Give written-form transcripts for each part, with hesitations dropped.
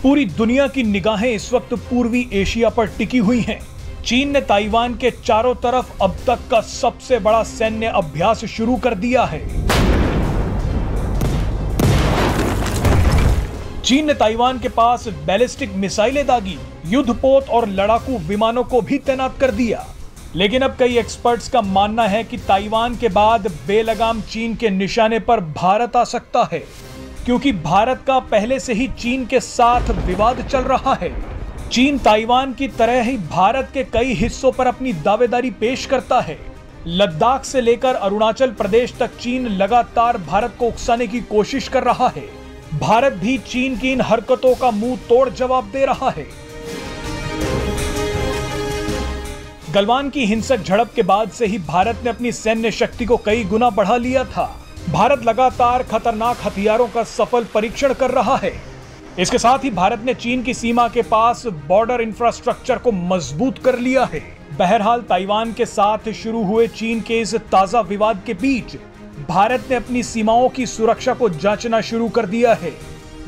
पूरी दुनिया की निगाहें इस वक्त पूर्वी एशिया पर टिकी हुई हैं। चीन ने ताइवान के चारों तरफ अब तक का सबसे बड़ा सैन्य अभ्यास शुरू कर दिया है। चीन ने ताइवान के पास बैलिस्टिक मिसाइलें दागी, युद्धपोत और लड़ाकू विमानों को भी तैनात कर दिया। लेकिन अब कई एक्सपर्ट्स का मानना है कि ताइवान के बाद बेलगाम चीन के निशाने पर भारत आ सकता है, क्योंकि भारत का पहले से ही चीन के साथ विवाद चल रहा है। चीन ताइवान की तरह ही भारत के कई हिस्सों पर अपनी दावेदारी पेश करता है। लद्दाख से लेकर अरुणाचल प्रदेश तक चीन लगातार भारत को उकसाने की कोशिश कर रहा है। भारत भी चीन की इन हरकतों का मुंह तोड़ जवाब दे रहा है। गलवान की हिंसक झड़प के बाद से ही भारत ने अपनी सैन्य शक्ति को कई गुना बढ़ा लिया था। भारत लगातार खतरनाक हथियारों का सफल परीक्षण कर रहा है। इसके साथ ही भारत ने चीन की सीमा के पास बॉर्डर इंफ्रास्ट्रक्चर को मजबूत कर लिया है। बहरहाल ताइवान के साथ शुरू हुए चीन के इस ताजा विवाद के बीच भारत ने अपनी सीमाओं की सुरक्षा को जांचना शुरू कर दिया है।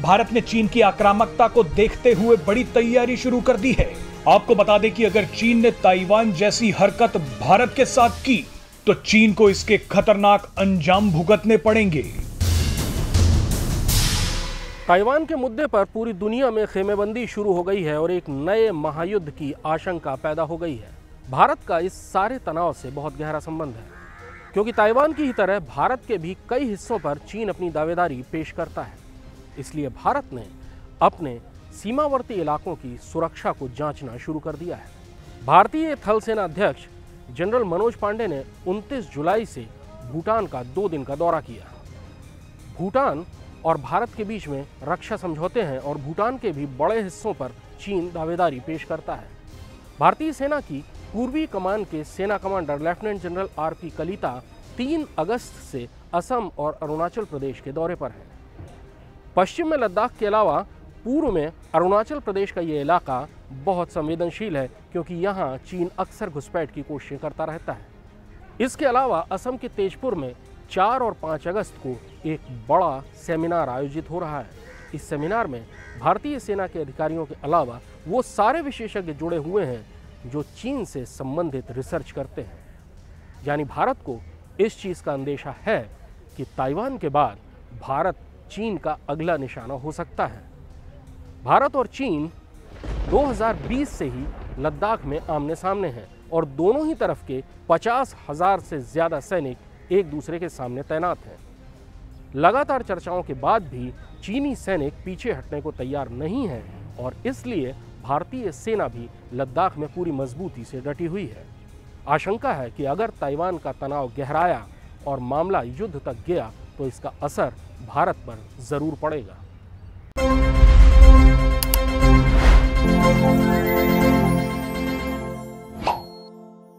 भारत ने चीन की आक्रामकता को देखते हुए बड़ी तैयारी शुरू कर दी है। आपको बता दें कि अगर चीन ने ताइवान जैसी हरकत भारत के साथ की तो चीन को इसके खतरनाक अंजाम भुगतने पड़ेंगे। ताइवान के मुद्दे पर पूरी दुनिया में खेमेबंदी शुरू हो गई है और एक नए महायुद्ध की आशंका पैदा हो गई है। भारत का इस सारे तनाव से बहुत गहरा संबंध है, क्योंकि ताइवान की ही तरह भारत के भी कई हिस्सों पर चीन अपनी दावेदारी पेश करता है। इसलिए भारत ने अपने सीमावर्ती इलाकों की सुरक्षा को जांचना शुरू कर दिया है। भारतीय थल सेना अध्यक्ष जनरल मनोज पांडे ने 29 जुलाई से भूटान का 2 दिन का दौरा किया। भूटान और भारत के बीच में रक्षा समझौते हैं और भूटान के भी बड़े हिस्सों पर चीन दावेदारी पेश करता है। भारतीय सेना की पूर्वी कमान के सेना commander lieutenant general RP Kalita 3 अगस्त से असम और अरुणाचल प्रदेश के दौरे पर हैं। पश्चिम में लद्दाख के अलावा पूर्व में अरुणाचल प्रदेश का ये इलाका बहुत संवेदनशील है, क्योंकि यहाँ चीन अक्सर घुसपैठ की कोशिशें करता रहता है। इसके अलावा असम के तेजपुर में 4 और 5 अगस्त को एक बड़ा सेमिनार आयोजित हो रहा है। इस सेमिनार में भारतीय सेना के अधिकारियों के अलावा वो सारे विशेषज्ञ जुड़े हुए हैं जो चीन से संबंधित रिसर्च करते हैं। यानी भारत को इस चीज़ का अंदेशा है कि ताइवान के बाद भारत चीन का अगला निशाना हो सकता है। भारत और चीन 2020 से ही लद्दाख में आमने सामने हैं और दोनों ही तरफ के 50,000 से ज़्यादा सैनिक एक दूसरे के सामने तैनात हैं। लगातार चर्चाओं के बाद भी चीनी सैनिक पीछे हटने को तैयार नहीं हैं और इसलिए भारतीय सेना भी लद्दाख में पूरी मजबूती से डटी हुई है। आशंका है कि अगर ताइवान का तनाव गहराया और मामला युद्ध तक गया तो इसका असर भारत पर ज़रूर पड़ेगा।